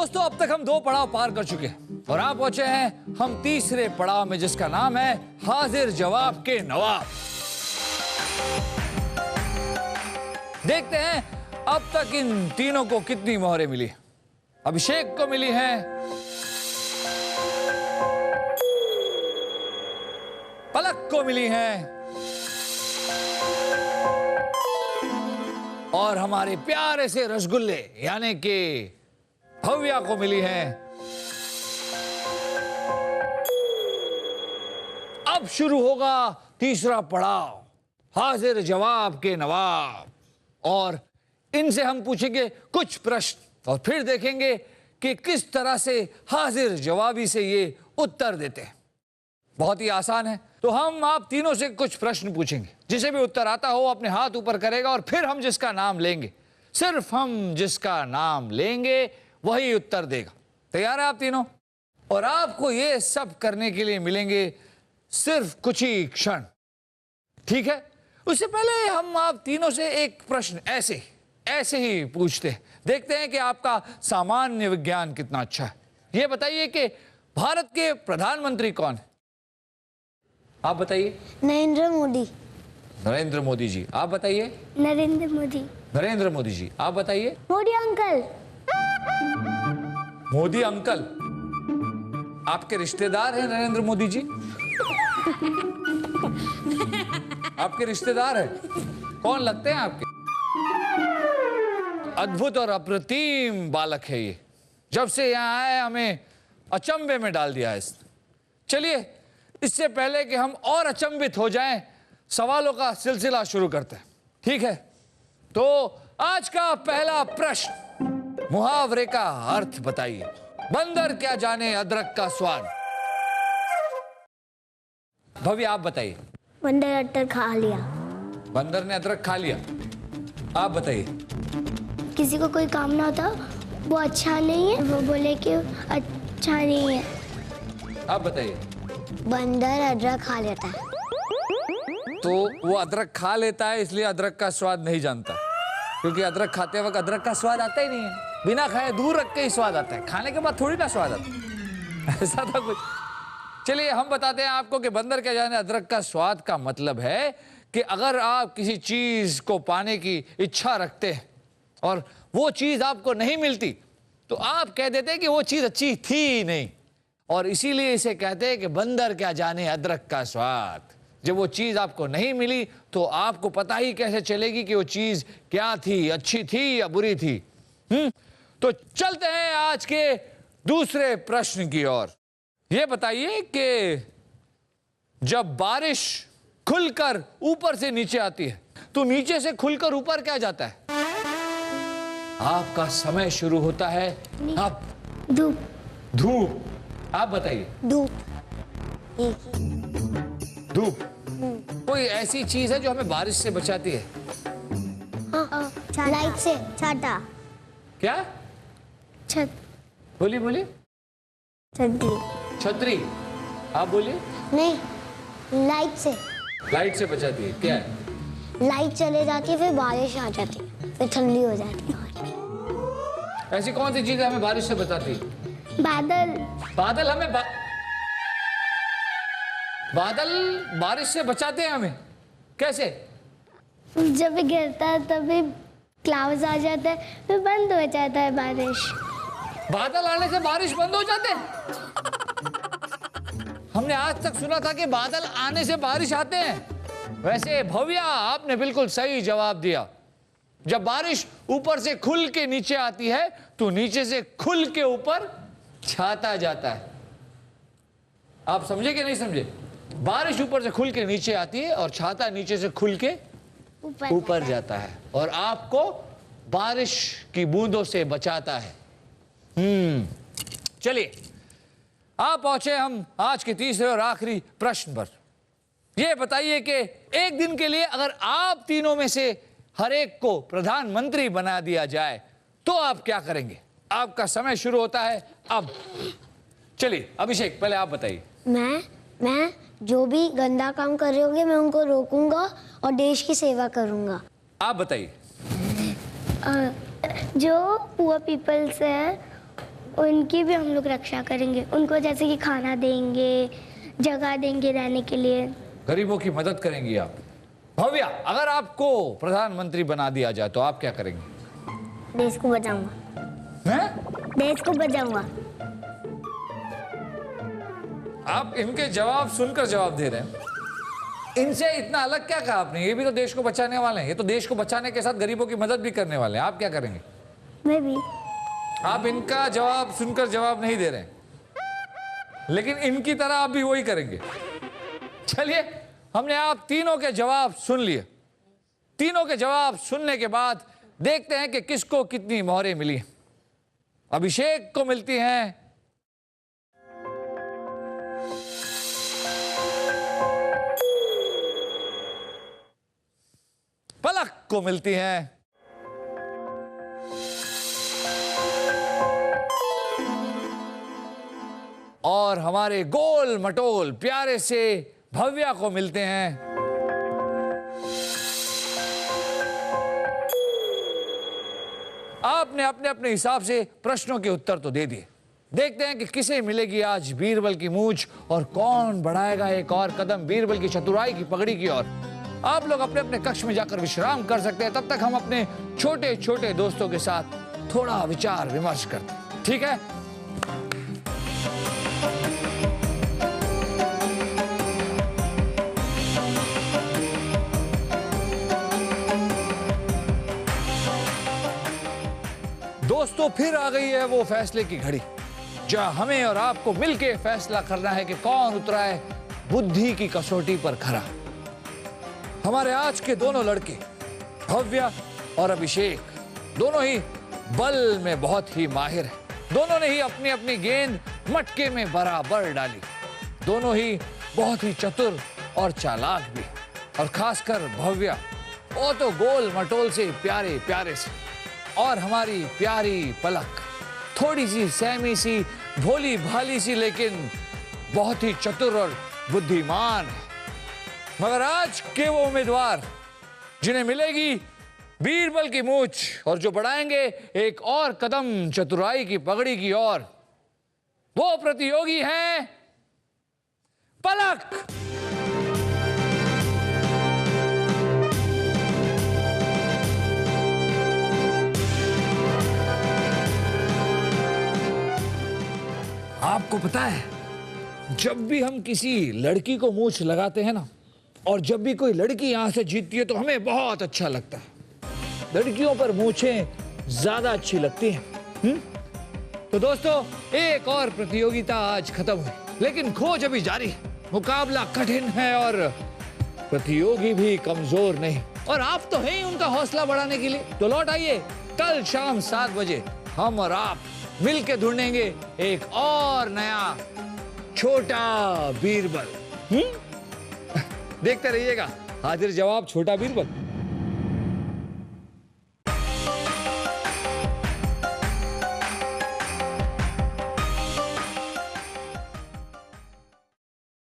दोस्तों, अब तक हम 2 पड़ाव पार कर चुके हैं और आप पहुंचे हैं हम तीसरे पड़ाव में, जिसका नाम है हाजिर जवाब के नवाब। देखते हैं अब तक इन तीनों को कितनी मोहरें मिली। अभिषेक को मिली हैं पलक को मिली हैं और हमारे प्यारे से रसगुल्ले यानी कि भव्या को मिली हैं। अब शुरू होगा तीसरा पड़ाव, हाजिर जवाब के नवाब, और इनसे हम पूछेंगे कुछ प्रश्न और फिर देखेंगे कि किस तरह से हाजिर जवाबी से ये उत्तर देते हैं। बहुत ही आसान है। तो हम आप तीनों से कुछ प्रश्न पूछेंगे, जिसे भी उत्तर आता हो अपने हाथ ऊपर करेगा और फिर हम जिसका नाम लेंगे, सिर्फ हम जिसका नाम लेंगे वही उत्तर देगा। तैयार है आप तीनों? और आपको ये सब करने के लिए मिलेंगे सिर्फ कुछ ही क्षण, ठीक है? उससे पहले हम आप तीनों से एक प्रश्न ऐसे ही पूछते हैं, देखते हैं कि आपका सामान्य विज्ञान कितना अच्छा है। ये बताइए कि भारत के प्रधानमंत्री कौन है? आप बताइए। नरेंद्र मोदी। नरेंद्र मोदी जी। आप बताइए। नरेंद्र मोदी। नरेंद्र मोदी जी। आप बताइए। मोदी अंकल। मोदी अंकल आपके रिश्तेदार हैं नरेंद्र मोदी जी? आपके रिश्तेदार हैं? कौन लगते हैं आपके? अद्भुत और अप्रतिम बालक है ये। जब से यहाँ आए हमें अचंभे में डाल दिया है इसने। चलिए, इससे पहले कि हम और अचंभित हो जाएं, सवालों का सिलसिला शुरू करते हैं, ठीक है? तो आज का पहला प्रश्न, मुहावरे का अर्थ बताइए। बंदर क्या जाने अदरक का स्वाद। भव्य आप बताइए। बंदर अदरक खा लिया। बंदर ने अदरक खा लिया। आप बताइए। किसी को कोई काम ना होता, वो अच्छा नहीं है, वो बोले कि अच्छा नहीं है। आप बताइए। बंदर अदरक खा लेता है। तो वो अदरक खा लेता है इसलिए अदरक का स्वाद नहीं जानता, क्योंकि अदरक खाते वक्त अदरक का स्वाद आता ही नहीं है। बिना खाए दूर रख के ही स्वाद आता है, खाने के बाद थोड़ी ना स्वाद आता है। ऐसा था कुछ। चलिए हम बताते हैं आपको कि बंदर क्या जाने अदरक का स्वाद का मतलब है कि अगर आप किसी चीज को पाने की इच्छा रखते हैं और वो चीज आपको नहीं मिलती, तो आप कह देते हैं कि वो चीज अच्छी थी नहीं, और इसीलिए इसे कहते हैं कि बंदर क्या जाने अदरक का स्वाद। जब वो चीज आपको नहीं मिली तो आपको पता ही कैसे चलेगी कि वो चीज क्या थी, अच्छी थी या बुरी थी? तो चलते हैं आज के दूसरे प्रश्न की ओर। ये बताइए कि जब बारिश खुलकर ऊपर से नीचे आती है तो नीचे से खुलकर ऊपर क्या जाता है? आपका समय शुरू होता है अब। धूप। धूप। आप बताइए। धूप। धूप कोई ऐसी चीज है जो हमें बारिश से बचाती है? लाइट से। छाता। क्या? छत। बोलिए बोलिए। छतरी। छतरी। आप बोलिए। नहीं, लाइट से। लाइट से बचाती है। क्या है? लाइट चले जाती है, फिर बारिश आ जाती है, फिर ठंडी हो जाती है। ऐसी कौन सी चीज हमें बारिश से बचाती है? बादल। बादल हमें बादल बारिश से बचाते हैं हमें? कैसे? जब भी गिरता है तभी क्लाउड्स आ जाता है, फिर बंद हो जाता है बारिश। बादल आने से बारिश बंद हो जाते हैं? हमने आज तक सुना था कि बादल आने से बारिश आते हैं। वैसे भव्या आपने बिल्कुल सही जवाब दिया। जब बारिश ऊपर से खुल के नीचे आती है तो नीचे से खुल के ऊपर छाता जाता है। आप समझे कि नहीं समझे? बारिश ऊपर से खुल के नीचे आती है और छाता नीचे से खुल के ऊपर जाता है और आपको बारिश की बूंदों से बचाता है। चलिए आप पहुंचे हम आज के तीसरे और आखिरी प्रश्न पर। यह बताइए कि एक दिन के लिए अगर आप तीनों में से हर एक को प्रधानमंत्री बना दिया जाए तो आप क्या करेंगे? आपका समय शुरू होता है अब। चलिए अभिषेक पहले आप बताइए। मैं जो भी गंदा काम कर रहे होंगे मैं उनको रोकूंगा और देश की सेवा करूंगा। आप बताइए। जो पुअर पीपल्स है उनकी भी हम लोग रक्षा करेंगे। उनको जैसे कि खाना देंगे, जगह देंगे रहने के लिए। गरीबों की मदद करेंगी आप। भव्या, अगर आपको प्रधानमंत्री बना दिया जाए तो आप क्या करेंगे? देश को बचाऊंगा। हैं? देश को बचाऊंगा। आप इनके जवाब सुनकर जवाब दे रहे हैं। इनसे इतना अलग क्या कहा आपने? ये भी तो देश को बचाने वाले हैं। ये तो देश को बचाने के साथ गरीबों की मदद भी करने वाले हैं। आप क्या करेंगे? मैं भी। आप इनका जवाब सुनकर जवाब नहीं दे रहे हैं, लेकिन इनकी तरह आप भी वही करेंगे। चलिए, हमने आप तीनों के जवाब सुन लिए। तीनों के जवाब सुनने के बाद देखते हैं कि किसको कितनी मोहरें मिली। अभिषेक को मिलती हैं पलक को मिलती हैं और हमारे गोल मटोल प्यारे से भव्या को मिलते हैं आपने अपने अपने हिसाब से प्रश्नों के उत्तर तो दे दिए। देखते हैं कि किसे मिलेगी आज बीरबल की मूंछ और कौन बढ़ाएगा एक और कदम बीरबल की चतुराई की पगड़ी की ओर। आप लोग अपने अपने कक्ष में जाकर विश्राम कर सकते हैं। तब तक हम अपने छोटे छोटे दोस्तों के साथ थोड़ा विचार विमर्श करते हैं, ठीक है? दोस्तों, फिर आ गई है वो फैसले की घड़ी जहां हमें और आपको मिलके फैसला करना है कि कौन उतरा है बुद्धि की कसौटी पर खरा। हमारे आज के दोनों लड़के भव्या और अभिषेक दोनों ही बल में बहुत ही माहिर हैं। दोनों ने ही अपनी अपनी गेंद मटके में बराबर डाली। दोनों ही बहुत ही चतुर और चालाक भी, और खासकर भव्या, वो तो गोल मटोल से प्यारे प्यारे से, और हमारी प्यारी पलक थोड़ी सी सहमी सी, भोली भाली सी, लेकिन बहुत ही चतुर और बुद्धिमान है। मगर आज के वो उम्मीदवार जिन्हें मिलेगी बीरबल की मूंछ और जो बढ़ाएंगे एक और कदम चतुराई की पगड़ी की ओर, वो प्रतियोगी हैं पलक। आपको पता है, जब भी हम किसी लड़की को मूंछ लगाते हैं ना, और जब भी कोई लड़की यहां से जीतती है तो हमें बहुत अच्छा लगता है। लड़कियों पर मूंछें ज्यादा अच्छी लगती हैं। तो दोस्तों, एक और प्रतियोगिता आज खत्म हुई, लेकिन खोज अभी जारी है। मुकाबला कठिन है और प्रतियोगी भी कमजोर नहीं, और आप तो हैं ही उनका हौसला बढ़ाने के लिए। तो लौट आइए, कल शाम 7 बजे हम और आप मिलके ढूंढेंगे एक और नया छोटा बीरबल। देखते रहिएगा हाजिर जवाब छोटा बीरबल।